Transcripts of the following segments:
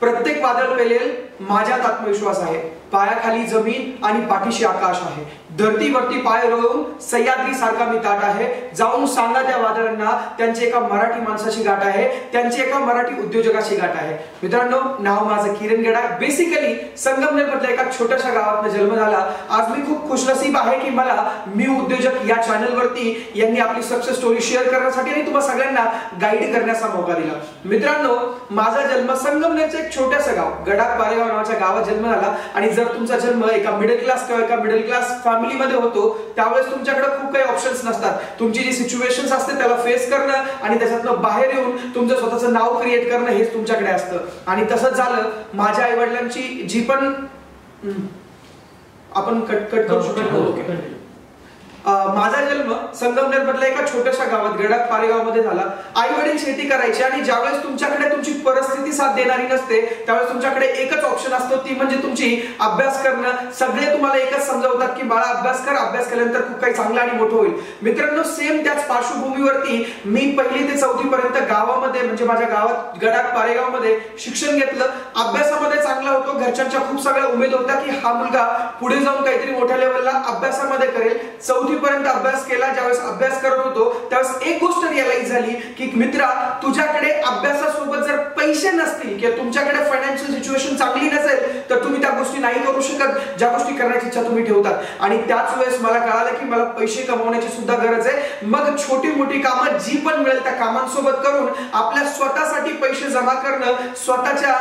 प्रत्येक वादळ पेलेल माझ्यात आत्मविश्वास आहे. पायाखाली जमीन आणि पाठीशी आकाश आहे. धरतीवरती पाय रोवून सह्याद्री सारखा मी ताट आहे. जाऊन सांगा त्या वादळांना त्यांची एका मराठी माणसाची गाठ आहे, त्यांची एका मराठी उद्योजकाची गाठ आहे. मित्रांनो, नाव माझं किरण गडाख. बेसिकली संगमनेर मधल्या एका छोट्याशा गावात जन्म झाला. आज मी खूप खुशनसीब आहे की मला मी उद्योजक या चॅनलवरती यांनी आपली सक्सेस स्टोरी शेअर करण्यासाठी आणि तुम्हा सगळ्यांना गाईड करण्याचा मौका दिला. मित्रांनो, माझा जन्म संगमनेरचं एक छोटंसं गाव गडाख पारेगाव नावाच्या गावात जन्म झाला. आणि जर तुमचा जन्म एका मिडल क्लास किंवा एका मिडल क्लास फॅमिलीमध्ये होतो त्यावेळेस तुमच्याकडे खूप काही ऑप्शन्स नसतात. तुमची जी सिच्युएशन्स असते त्याला फेस करणं आणि त्याच्यातनं बाहेर येऊन तुमचं स्वतःचं नाव क्रिएट करणं हेच तुमच्याकडे असतं. आणि तसंच झालं. माझ्या आई वडिलांची जी पण आपण कट करू शकतो. माझा जन्म संगमनेर मधल्या एका छोट्याशा गावात गडाख पारेगाव मध्ये झाला. आई वडील शेती करायचे आणि ज्यावेळेस तुमच्याकडे तुमची परिस्थिती साथ देणारी नसते त्यावेळेस तुमच्याकडे एकच ऑप्शन असतो, ती म्हणजे तुमची अभ्यास करणं. सगळे तुम्हाला एकच समजावतात की बाळा अभ्यास कर, अभ्यास केल्यानंतर खूप काही चांगलं आणि मोठं होईल. मित्रांनो, सेम त्याच पार्श्वभूमीवरती मी 1ली ते 4थी पर्यंत गावामध्ये म्हणजे माझ्या गावात गडाख पारेगाव मध्ये शिक्षण घेतलं. अभ्यासामध्ये चांगला होतो. घरच्यांच्या खूप सगळ्या उमेद होत्या की हा मुलगा पुढे जाऊन काहीतरी मोठ्या लेवलला अभ्यासामध्ये करेल. 4थी पर्यंत अभ्यास केला. ज्यावेळेस अभ्यास करत होतो त्यावेळेस एक गोष्ट रिअलाइज झाली की मित्रा, तुझ्याकडे अभ्यासासोबत जर पैसे नसतील किंवा तुमच्याकडे फायनान्शियल सिच्युएशन चांगली नसेल तर तुम्ही त्या गोष्टी नाही करू शकत ज्या गोष्टी करण्याची इच्छा तुम्ही ठेवतात. आणि त्याच वेळेस मला कळालं की मला पैसे कमवण्याची सुद्धा गरज आहे. मग छोटी मोठी कामं जी पण मिळेल त्या कामांसोबत करून आपल्या स्वतःसाठी पैसे जमा करणं, स्वतःच्या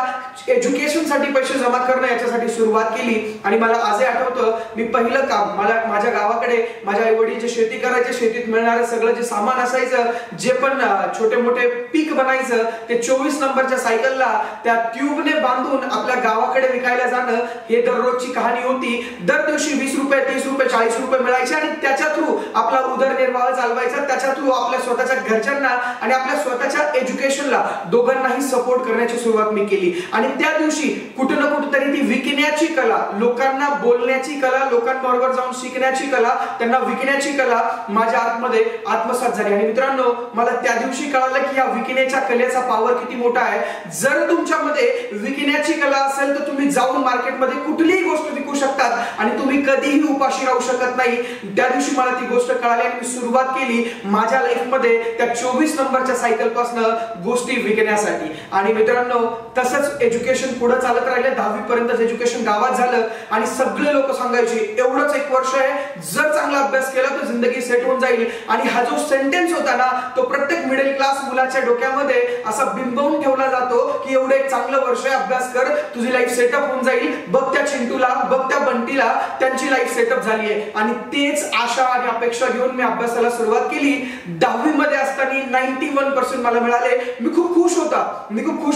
एज्युकेशनसाठी पैसे जमा करणं याच्यासाठी सुरुवात केली. आणि मला आजही आठवतं, मी पहिलं काम माझ्या गावाकडे माझ्या आई वडील जे शेती करायचे, शेतीत मिळणारे सगळं जे सामान असायचं, जे पण छोटे मोठे पीक बनायचं, ते 24 नंबरच्या सायकलला त्या ट्यूबने बांधून आपल्या गावाकडे विकायला जाणं हे दररोजची कहाणी होती. दर दिवशी 20 रुपये, 30 रुपये, 40 रुपये मिळायचे आणि त्याच्या थ्रू आपला उदरनिर्वाह चालवायचा. त्याच्या थ्रू आपल्या स्वतःच्या घरच्यांना आणि आपल्या स्वतःच्या एज्युकेशनला दोघांनाही सपोर्ट करण्याची सुरुवात मी केली. आणि त्या दिवशी कुठं ना कुठेतरी ती विकण्याची कला, लोकांना बोलण्याची कला, लोकांबरोबर जाऊन शिकण्याची कला, त्यांना विकण्याची कला माझ्या आतमध्ये आत्मसात झाली. आणि मित्रांनो, मला त्या दिवशी कळालं की या विकण्याच्या कलेचा पॉवर किती मोठा आहे. जर तुमच्यामध्ये विकण्याची कला असेल तर तुम्ही जाऊन मार्केटमध्ये कुठलीही गोष्ट विकू शकतात आणि तुम्ही कधीही उपाशी राहू शकत नाही. त्या दिवशी मला ती गोष्ट कळाली आणि मी सुरुवात केली माझ्या लाईफमध्ये त्या 24 नंबरच्या सायकल पासून गोष्टी विकण्यासाठी. आणि मित्रांनो, तसंच एज्युकेशन पुढे चालत राहिले. 10वी पर्यंत एज्युकेशन गावात झालं आणि सगळे लोक सांगायचे एवढंच एक वर्ष आहे, जर चांगला अभ्यास केला तर जिंदगी सेट होऊन जाईल. आणि हा जो सेंटेन्स होता ना, तो प्रत्येक मिडल क्लास मुलाच्या डोक्यामध्ये असा बिंबवून ठेवला जातो की एवढं एक चांगलं वर्ष आहे, अभ्यास कर, तुझी लाईफ सेटअप होऊन जाईल. बघ त्या चिंटूला, बघ त्या बंटीला, त्यांची लाईफ सेटअप झाली आहे. आणि तेच आशा आणि अपेक्षा घेऊन मी अभ्यासाला सुरुवात केली. 10वी मध्ये असताना 91% मला मिळाले. मी खूप खुश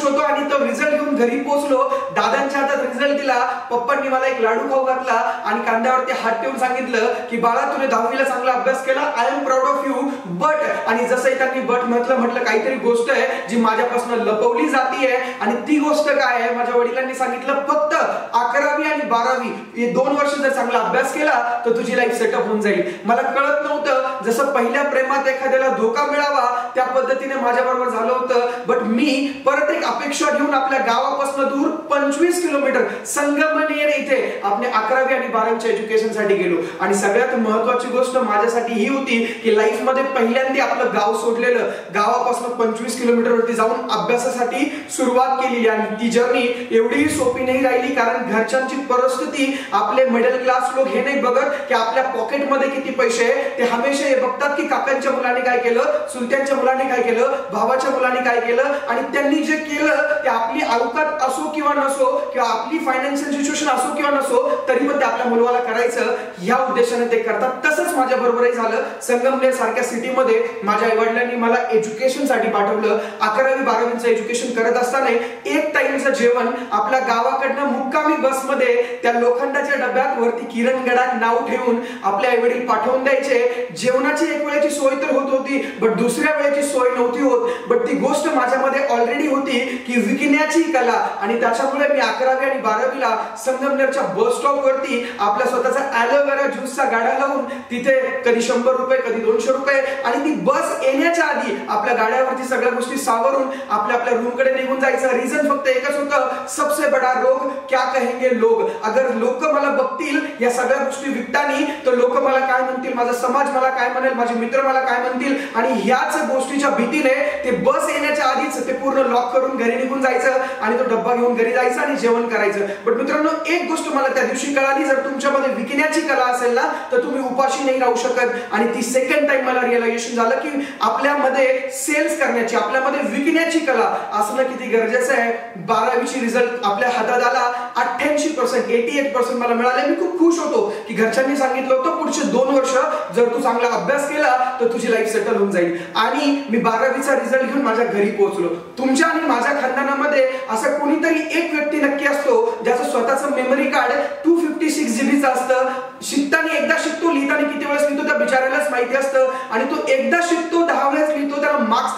होतो आणि तो रिझल्ट घेऊन घरी पोहोचलो. दादांच्या हातात रिझल्ट दिला. पप्पांनी मला एक लाडू खाऊ घातला आणि कांद्यावरती हात ठेवून सांगितलं की बाळा, तुने 10वीला चांगला अभ्यास केला, I am proud of you. But, आणि जसंही त्यांनी बट म्हटलं काहीतरी गोष्ट आहे जी माझ्यापासून लपवली जातीये. आणि ती गोष्ट काय आहे, माझ्या वडिलांनी सांगितलं फक्त 11वी आणि 12वी हे 2 वर्ष जर चांगला अभ्यास केला तर तुझी लाईफ सेटअप होऊन जाईल. मला कळत नव्हतं, जसं पहिल्या प्रेमात एखाद्याला धोका मिळावा त्या पद्धतीने माझ्या बरोबर झालं होतं. बट मी परत एक अपेक्षा घेऊन आपल्या गावापासून दूर 25 किलोमीटर संगमनेर इथे आपले 11वी आणि 12वीच्या एज्युकेशन साठी गेलो. आणि सगळ्यात महत्वाची गोष्ट माझ्यासाठी ही होती की लाईफ मध्ये पहिल्यांदा आपलं गाव सोडलेलं, गावापासून 25 किलोमीटर वरती जाऊन अभ्यासासाठी सुरुवात केलेली. आणि ती जर्नी एवढी सोपी नाही राहिली, कारण घरच्यांची परिस्थिती, आपले मिडल क्लास लोक हे नाही बघत की आपल्या पॉकेटमध्ये किती पैसे आहे, ते हमेशा हे बघतात की काकांच्या मुलाने काय केलं, चुलत्यांच्या मुलाने काय केलं, भावाच्या मुलाने काय केलं. आणि त्यांनी जे केलं ते आपली अवकात असो किंवा नसो, किंवा आपली फायनान्शियल सिच्युएशन असो किंवा नसो, तरी पण ते आपल्या मुलाला करायचं ह्या उद्देशाने ते करतात. तसंच माझ्या बरोबरही झालं. संगमनेर सारख्या सिटीमध्ये माझ्या आई वडिलांनी मला एज्युकेशन साठी पाठवलं. 11वी 12वीचं एज्युकेशन करत असताना एक टाइमचं जेवण आपल्या गावाकडनं मुक्कामी बसमध्ये त्या लोखंडाच्या डब्यात वरती किरण गडाख नाव ठेवून आपले आई वडील पाठवून द्यायचे. जेवणाची एक वेळेची सोय तर होत होती, बट दुसऱ्या वेळेची सोय नव्हती होत. बट ती गोष्ट माझ्यामध्ये ऑलरेडी होती की विकण्याची कला. आणि त्याच्यामुळे मी 11वी आणि 12वीला संगमनेरच्या बस स्टॉप वरती आपल्या स्वतःचा ॲलोवेरा ज्यूसचा गाडा लावून तिथे कधी 100 रुपये, कधी 200 रुपये, आणि ती बस येण्याच्या आधी आपल्या गाड्यावरती सगळ्या गोष्टी सावरून आपल्या रूम कडे निघून जायचं. रिझन फक्त एकच होतं, सबसे बड़ा रोग क्या कहेंगे लोग. अगर लोक मला बघतील या सगळ्या गोष्टी विकतानी तर लोक मला काय म्हणतील, माझा समाज मला काय म्हणेल, माझे मित्र मला काय म्हणतील, आणि ह्याच गोष्टीच्या भीतीने ते बस येण्याच्या आधीच ते पूर्ण लॉक करून घरी निघून जायचं आणि तो डब्बा घेऊन घरी जायचं आणि जेवण करायचं. बट मित्रांनो, एक गोष्ट मला त्या दिवशी कळाली, जर तुमच्यामध्ये विकण्याची कला असेल ना तर तुम्ही उपाशी नाही राहू शकत. आणि ती सेकंड टाइम मला रिअलायझेशन झालं की आपल्यामध्ये सेल्स करण्याची, आपल्यामध्ये विकण्याची कला असणं किती गरजेचं आहे. 12वीची रिझल्ट आपल्या हातात आला, 88% मला मिळाले. मी खूप खुश होतो की घरच्यांनी सांगितलं होतं पुढचे 2 वर्ष जर तू चांगला अभ्यास केला तर तुझी लाईफ सेटल होऊन जाईल. आणि मी 12वीचा रिझल्ट घेऊन माझ्या घरी पोहोचलो. तुमच्या आणि माझ्या खानदानामध्ये असं कोणीतरी एक व्यक्ती नक्की असतो ज्याचं स्वतःचं मेमरी कार्ड 256 GB चं असतं. शिकताना एकदा शिकतो, लिहिताना किती वेळेस लिहितो त्या बिचाऱ्यालाच माहिती असतं. आणि तो एकदा शिकतो, 10 वेळेस लिहितो, त्याला मार्क्स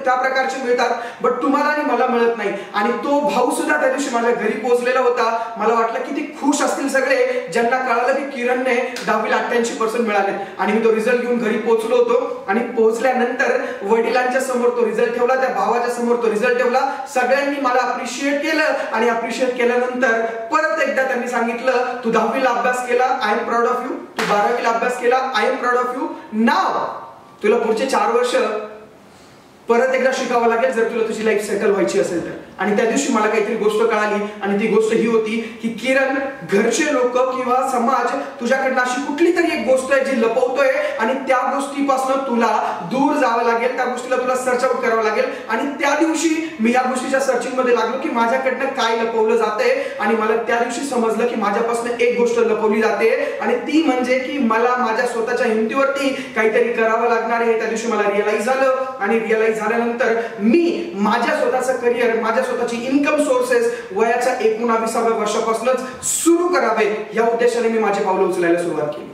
त्या प्रकारचे मिळतात. बट तुम्हाला आणि मला मिळत नाही. आणि तो भाऊ सुद्धा त्या दिवशी माझ्या घरी पोहोचलेला होता. मला वाटलं किती खुश असतील सगळे ज्यांना कळालं की किरणने 10वीला 88% मिळाले. आणि मी तो रिझल्ट घेऊन घरी पोहोचलो होतो. आणि पोहोचल्यानंतर वडिलांच्या समोर तो रिझल्ट ठेवला, त्या भावाच्या समोर तो रिझल्ट ठेवला. सगळ्यांनी मला अप्रिशिएट केलं. आणि अप्रिशिएट केल्यानंतर परत एकदा त्यांनी सांगितलं, तू 10वीला अभ्यास केला, I am proud of you. तू 12वीला अभ्यास केला, I am proud of you. नाव तुला पुढचे 4 वर्ष परत एकदा शिकावं लागेल जर तुला तुझी लाईफ सेटल व्हायची असेल तर. आणि त्या दिवशी मला काहीतरी गोष्ट कळाली. आणि ती गोष्ट ही होती की किरण, घरचे लोक किंवा समाज तुझ्याकडनं अशी कुठली तरी एक गोष्ट आहे जी लपवतोय आणि त्या गोष्टीपासून तुला दूर जावं लागेल, त्या गोष्टीला तुला सर्च आउट करावं लागेल. आणि त्या दिवशी मी या गोष्टीच्या सर्चिंग मध्ये लागलो की माझ्याकडनं काय लपवलं जातंय. आणि मला त्या दिवशी समजलं की माझ्यापासून एक गोष्ट लपवली जाते आणि ती म्हणजे की मला माझ्या स्वतःच्या हिमतीवरती काहीतरी करावं लागणार आहे. त्या दिवशी मला रिअलाइज झालं. आणि रिअलाइज झाल्यानंतर मी माझ्या स्वतःचं करिअर, माझ्या स्वतःची इन्कम सोर्सेस वयाच्या 19व्या वर्षापासूनच सुरू करावे या उद्देशाने मी माझे पावलं उचलायला सुरुवात केली.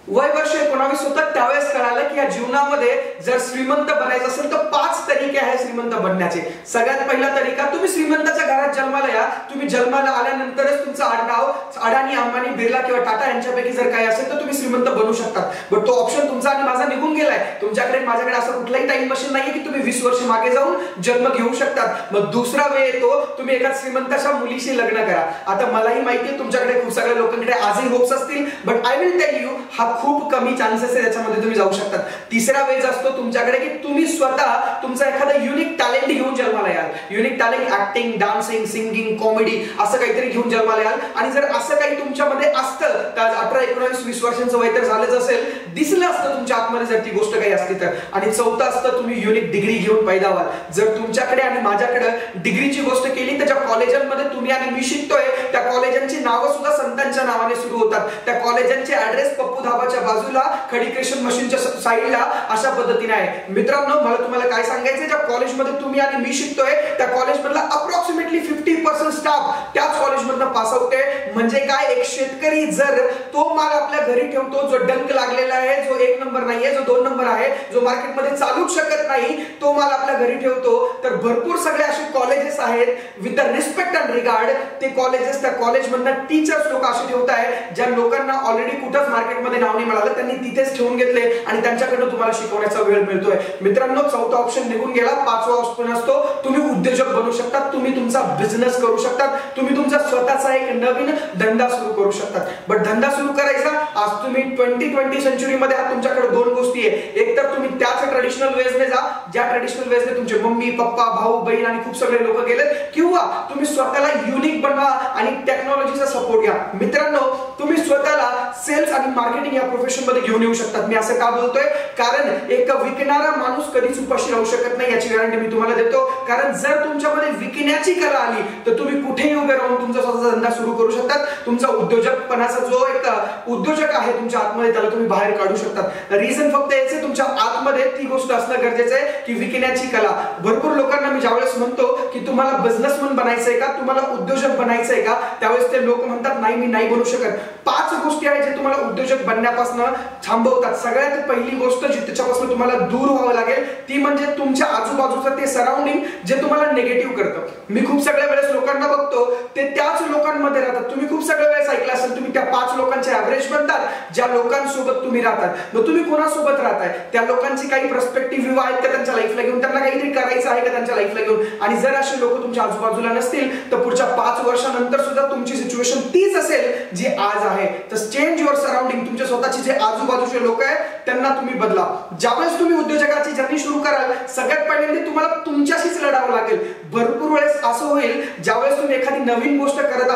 वय वर्ष 19 होतं त्यावेळेस कळालं की या जीवनामध्ये जर श्रीमंत बनायचं असेल तर 5 तरीके आहेत श्रीमंत बनण्याचे. सगळ्यात पहिला तरीका, तुम्ही श्रीमंताच्या घरात जन्माला या. तुम्ही जन्माला आल्यानंतरच तुमचं आडनाव अडाणी, अंबानी, बिर्ला किंवा टाटा यांच्यापैकी जर काही असेल तर तुम्ही श्रीमंत बनू शकता. बट तो ऑप्शन तुमचा आणि माझा निघून गेलाय. तुमच्याकडे माझ्याकडे असं कुठलाही टाइम मशीन नाहीये की तुम्ही 20 वर्ष मागे जाऊन जन्म घेऊ शकतात. मग दुसरा वेळ येतो, तुम्ही एका श्रीमंताच्या मुलीशी लग्न करा. आता मलाही माहितीये तुमच्याकडे खूप सगळ्या लोकांकडे आजही होप्स असतील, but I will tell you हा खूप कमी चान्सेस आहे त्याच्यामध्ये तुम्ही जाऊ शकतात. तिसरा वेज असतो तुमच्याकडे की तुम्ही स्वतः तुमचा एखादा युनिक टॅलेंट घेऊन जन्माला याल. Unique talent, acting, dancing, singing, comedy असं काहीतरी घेऊन जन्माला याल. आणि जर असं काही तुमच्यामध्ये असतं तर 18, 19, 20 वर्षांचं वय तर झालंच असेल, दिसलं असतं तुमच्या आतमध्ये जर ती गोष्ट काही असती तर. आणि चौथं असतं तुम्ही युनिक डिग्री घेऊन पैदा व्हाल. जर तुमच्याकडे आणि माझ्याकडे डिग्रीची गोष्ट केली तर ज्या कॉलेजांमध्ये तुम्ही आणि मी शिकतोय त्या कॉलेजांची नावं सुद्धा संतांच्या नावाने सुरू होतात. त्या कॉलेजांचे ऍड्रेस पप्पू धाबाच्या बाजूला, खडी क्रिएशन मशीनच्या साईडला अशा पद्धतीने आहे. मित्रांनो, मला तुम्हाला काय सांगायचंय, ज्या कॉलेजमध्ये तुम्ही आणि मी शिकतोय त्या कॉलेजमधला अप्रॉक्सिमेटली 50% स्टाफ त्याच कॉलेजमधनं पास आउट आहे. म्हणजे काय, एक शेतकरी जर तो माल आपल्या घरी ठेवतो जो डंक लागलेला आहे, जो 1 नंबर नाहीये, जो 2 नंबर आहे, जो मार्केटमध्ये चालूच शकत नाही, तो माल आपल्या घरी ठेवतो, तर भरपूर सगळे असे कॉलेजेस आहेत with the respect and regard. ते कॉलेजेस, त्या कॉलेजमधनं टीचर्स लोक असे ठेवत आहेत ज्या लोकांना ऑलरेडी कुठंच मार्केटमध्ये नाव नाही मिळालं, त्यांनी तिथेच ठेवून घेतले आणि त्यांच्याकडनं तुम्हाला शिकवण्याचा वेळ मिळतोय. मित्रांनो, चौथा ऑप्शन निघून गेला. 5वा ऑप्शन असतो तुम्ही उद्योजक बनू शकतात. तुम्ही तुमचा बिझनेस करू शकतात. तुम्ही तुमचा स्वतःचा एक नवीन धंदा सुरू करू शकतात. बट धंदा सुरू करायचा, आज तुम्ही 2020 सेंचुरीमध्ये आहात. तुमच्याकडे 2 गोष्टी आहे. एक तर तुम्ही त्याच ट्रेडिशनल वेजने जा ज्या ट्रेडिशनल वेजने तुमचे मम्मी, पप्पा, भाऊ, बहीण आणि खूप सगळे लोक गेलेत, किंवा तुम्ही स्वतःला युनिक बनवा आणि टेक्नॉलॉजीचा सपोर्ट घ्या. मित्रांनो, तुम्ही स्वतःला सेल्स आणि मार्केटिंग या प्रोफेशन मध्ये घेऊन येऊ शकतात. मी असं का बोलतोय, कारण एक विकणारा माणूस कधीच उपाशी राहू शकत नाही याची गॅरंटी मी तुम्हाला देतो. कारण जर तुमच्यामध्ये विकण्याची कला आली तर तुम्ही कुठेही उभे राहून तुमचा स्वतःचा धंदा सुरू करू शकतात. तुमचा उद्योजकपणाचा जो एक उद्योजक आहे तुमच्या आतमध्ये, त्याला तुम्ही बाहेर काढू शकतात. रिझन फक्त याच आहे, तुमच्या आतमध्ये ती गोष्ट असणं गरजेचं आहे की विकण्याची कला. भरपूर लोकांना मी ज्यावेळेस म्हणतो की तुम्हाला बिझनेसमन बनायचंय का, तुम्हाला उद्योजक बनायचंय का, त्यावेळेस ते लोक म्हणतात नाही, मी नाही बनू शकत. 5 गोष्टी आहेत जे तुम्हाला उद्योजक बनण्यापासून थांबवतात. सगळ्यात पहिली गोष्ट जी त्याच्यापासून तुम्हाला दूर व्हावं लागेल ती म्हणजे तुमच्या आजूबाजूचं ते सराउंडिंग जे तुम्हाला निगेटिव्ह करतं. मी खूप सगळ्या वेळेस लोकांना बघतो ते त्याच लोकांमध्ये राहतात. तुम्ही खूप सगळं वेळेस ऐकलं असेल, तुम्ही त्या 5 लोकांचे ऍव्हरेज बनतात ज्या लोकांसोबत तुम्ही राहतात. मग तुम्ही कोणासोबत राहताय, त्या लोकांची काही पर्स्पेक्टिव्ह व्ह्यू आहेत का त्यांच्या लाईफला घेऊन, त्यांना काहीतरी करायचं आहे का त्यांच्या लाईफला घेऊन. आणि जर असे लोक तुमच्या आजूबाजूला नसतील तर पुढच्या 5 वर्षानंतर सुद्धा तुमची सिच्युएशन तीच असेल जी आज आहे. तर चेंज युअर सराउंडिंग. तुमच्या स्वतःचे जे आजूबाजूचे लोक आहेत त्यांना तुम्ही बदला. ज्यावेळेस तुम्ही उद्योजकाची जर्नी सुरू कराल, सगळ्यात पहिल्यांदा तुम्हाला तुमच्याशीच लढावं लागेल. भरपूर वेळेस असं होईल, ज्यावेळेस तुम्ही एखादी नवीन गोष्ट करत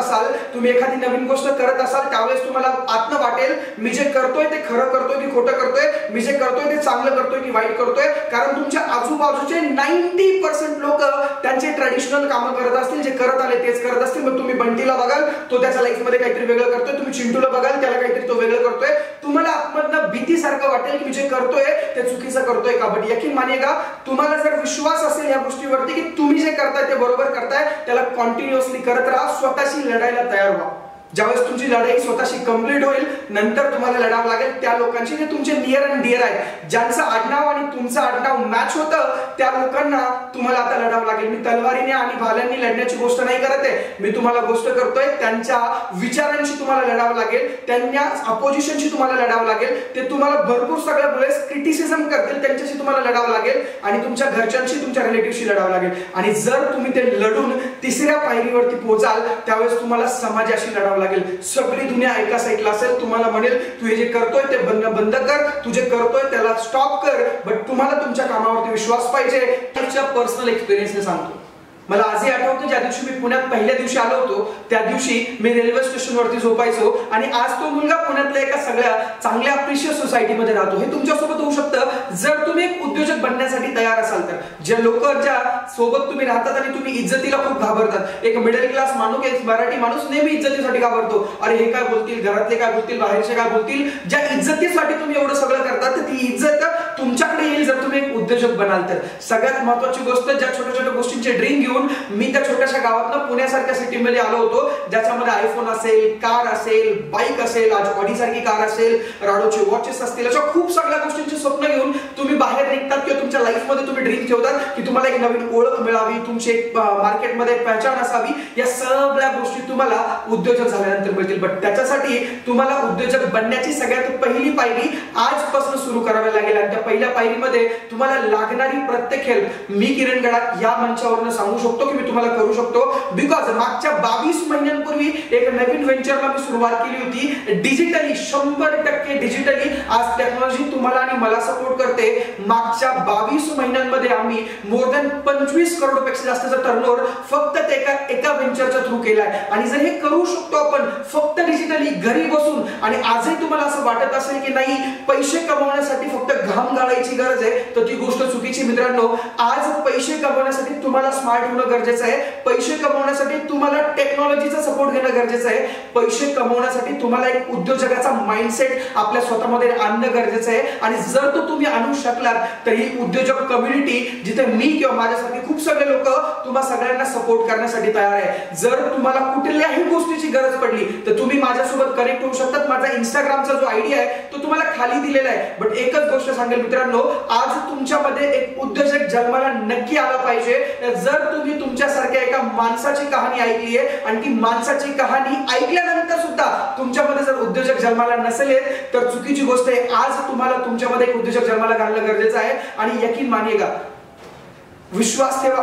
असाल, त्यावेळेस तुम्हाला आत्म वाटेल मी जे करतोय ते खरं करतोय की खोटं करतोय, मी जे करतोय ते चांगलं करतोय की वाईट करतोय. कारण तुमच्या आजूबाजूचे 90% लोक त्यांचे ट्रेडिशनल कामं करत असतील, जे करत आले तेच करत असतील. मग तुम्ही बंटीला बघाल, तो त्याच्या लाईफ मध्ये काहीतरी वेगळं करतोय. तुम्ही चिंटूला बघाल, त्याला काहीतरी तो वेगळं करतोय. तुम्हाला आतमधनं भीतीसारखं वाटेल की मी जे करतोय ते चुकीचं करतोय का. बट यकीन मानिएगा, तुम्हाला जर विश्वास असेल या गोष्टीवरती की तुम्ही जे करताय ते बरोबर करताय, त्याला कॉन्टिन्युअसली करत राहा. स्वतःशी लढायला तयार व्हा. ज्यावेळेस तुमची लढाई स्वतःशी कंप्लीट होईल, नंतर तुम्हाला लढावं लागेल त्या लोकांशी जे तुमचे नियर अँड डिअर आहेत, ज्यांचं आडनाव आणि तुमचं आडनाव मॅच होतं, त्या लोकांना तुम्हाला आता लढावं लागेल. मी तलवारीने आणि भाल्यांनी लढण्याची गोष्ट नाही करत आहे, मी तुम्हाला गोष्ट करतोय त्यांच्या विचारांशी तुम्हाला लढावं लागेल, त्यांच्या अपोजिशनशी तुम्हाला लढावं लागेल. ते तुम्हाला भरपूर सगळ्या वेळेस क्रिटिसिझम करतील, त्यांच्याशी तुम्हाला लढावं लागेल. आणि तुमच्या घरच्यांशी, तुमच्या रिलेटिव्हशी लढावं लागेल. आणि जर तुम्ही ते लढून तिसऱ्या पायरीवरती पोहोचाल, त्यावेळेस तुम्हाला समाजाशी लढावं लागेल. सगळी दुनिया एका साईडला असेल, तुम्हाला म्हणेल तू हे जे करतोय ते बंद कर, तू जे करतोय त्याला स्टॉप कर. बट तुम्हाला तुमच्या कामावरती विश्वास पाहिजे. त्याच्या पर्सनल एक्सपिरियन्सने सांगतो. मला आजही आठवतं, ज्या दिवशी मी पुण्यात पहिल्या दिवशी आलो होतो, त्या दिवशी मी रेल्वे स्टेशनवरती झोपायचो. आणि आज तो मुलगा पुण्यातल्या एका सगळ्या चांगल्या प्रिशियस सोसायटीमध्ये राहतो. हे तुमच्यासोबत होऊ शकतं जर तुम्ही एक उद्योजक बनण्यासाठी तयार असाल तर. जे लोक ज्या सोबत तुम्ही राहतात आणि तुम्ही इज्जतीला खूप घाबरतात. एक मिडल क्लास माणूस, एक मराठी माणूस नेहमी इज्जतीसाठी घाबरतो. अरे हे काय बोलतील, घरातले काय बोलतील, बाहेरचे काय बोलतील. ज्या इज्जतीसाठी तुम्ही एवढं सगळं करतात, तर ती इज्जत तुमच्याकडे येईल जर तुम्ही एक उद्योजक बनाल तर. सगळ्यात महत्वाची गोष्ट, ज्या छोट्या छोट्या गोष्टींचे ड्रीम घेऊन मी त्या छोट्याशा गावातनं पुण्यासारख्या सिटीमध्ये आलो होतो, ज्याच्यामध्ये आयफोन असेल, कार असेल, बाईक असेल, ऑडी सारखी कार असेल, राडोचे वॉचेस असतील, अशा खूप सगळ्या गोष्टींची स्वप्न घेऊन तुम्ही बाहेर निघतात किंवा तुमच्या लाईफमध्ये तुम्ही ड्रीम ठेवतात की तुम्हाला एक नवीन ओळख मिळावी, तुमची एक मार्केटमध्ये पहचान असावी. या सगळ्या गोष्टी तुम्हाला उद्योजक झाल्यानंतर मिळतील. बट त्याच्यासाठी तुम्हाला उद्योजक बनण्याची सगळ्यात पहिली पायरी आजपासून सुरू करावी लागेल. आणि त्या पहिल्या पायरीमध्ये तुम्हाला लागणारी प्रत्येक हेल्प मी किरण गडाख या मंचावरून सांगू शकतो की मी तुम्हाला करू शकतो. बिकॉज मागच्या 22 महिन्यांपूर्वी एक नवीन व्हेंचरला मी सुरुवात केली होती, डिजिटली, 100% डिजिटली. आज टेक्नॉलॉजी तुम्हाला आणि मला सपोर्ट करते. मागच्या 22 महिन्यांमध्ये आम्ही मोर दॅन 25 करोडपेक्षा जास्तचा टर्नओव्हर फक्त एका व्हेंचरच्या थ्रू केलाय. आणि जर हे करू शकतो आपण फक्त डिजिटली घरी बसून, आणि आजही तुम्हाला असं वाटत असेल की नाही पैसे कमवण्यासाठी फक्त घाम गाळायची गरज आहे, तर ती गोष्ट चुकीची मित्रांनो. आज पैसे कमवण्यासाठी तुम्हाला स्मार्ट होणं गरजेचं आहे. पैसे कमवण्यासाठी तुम्हाला टेक्नॉलॉजीचा सपोर्ट घेणं गरजेचं आहे. पैसे कमवण्यासाठी तुम्हाला एक उद्योजकाचा माइंडसेट आपल्या स्वतःमध्ये आणणं गरजेचं आहे. आणि जर तो तुम्ही आणू शकलात तर ही उद्योजक कम्युनिटी, जिथे मी किंवा माझ्यासारखे खूप सगळे लोक तुम्हा सगळ्यांना सपोर्ट करण्यासाठी तयार आहे. जर तुम्हाला कुठल्याही गोष्टीची गरज पडली तर तुम्ही माझ्यासोबत कनेक्ट होऊ शकतात. माझा इंस्टाग्रामचा जो आयडी आहे तो तुम्हाला खाली दिलेला आहे. बट एकच गोष्ट सांगेल मित्रांनो, आज तुमच्यामध्ये एक उद्योजक जन्माला नक्की आला पाहिजे. जर तुम्ही तुमच्यासारख्या एका माणसाची कहाणी ऐकली आहे आणि ती माणसाची कहाणी ऐकल्यानंतर सुद्धा तुमच्यामध्ये जर उद्योजक जन्माला नसेल तर चुकीची गोष्ट आहे. आज तुम्हाला तुमच्यामध्ये एक उद्योजक जन्माला घालणं गरजेचं आहे. आणि यकीन मानिएगा, विश्वास ठेवा.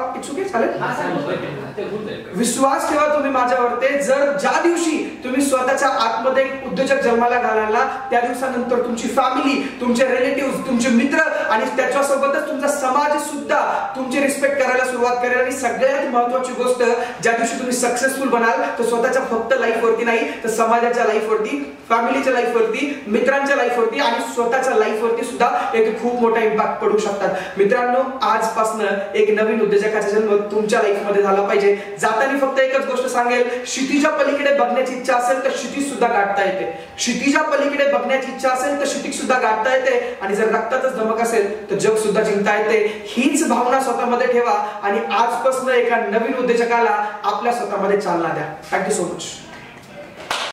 विश्वास ठेवा तुम्ही माझ्यावरती. जर ज्या दिवशी तुम्ही स्वतःच्या आतमध्ये एक उद्योजक जन्माला घालायला, त्या दिवसानंतर तुमची फॅमिली, तुमचे रिलेटिव्ह, तुमचे मित्र आणि त्याच्यासोबतच तुमचा समाज सुद्धा तुमची रिस्पेक्ट करायला सुरुवात करेल. आणि सगळ्यात महत्वाची गोष्ट, ज्या दिवशी तुम्ही सक्सेसफुल बनाल तर स्वतःच्या फक्त लाईफवरती नाही तर समाजाच्या लाईफवरती, फॅमिलीच्या लाईफवरती, मित्रांच्या लाईफवरती आणि स्वतःच्या लाईफवरती सुद्धा एक खूप मोठा इम्पॅक्ट पडू शकतात. मित्रांनो, आजपासून एक नवीन उद्योजकाचा जन्म तुमच्या लाईफमध्ये झाला पाहिजे. जाताना फक्त एकच गोष्ट सांगेल, क्षितिजा पलीकडे बघण्याची इच्छा असेल तर क्षितिज सुद्धा गाठता येते. क्षितिजा पलीकडे बघण्याची इच्छा असेल तर क्षितिज सुद्धा गाठता येते. आणि जर रक्तातच धमक असेल तर जग सुद्धा जिंकता येते. हीच भावना स्वतःमध्ये ठेवा आणि आजपासून एका नवीन उद्योजकाला आपल्या स्वतःमध्ये चालना द्या. Thank you so much.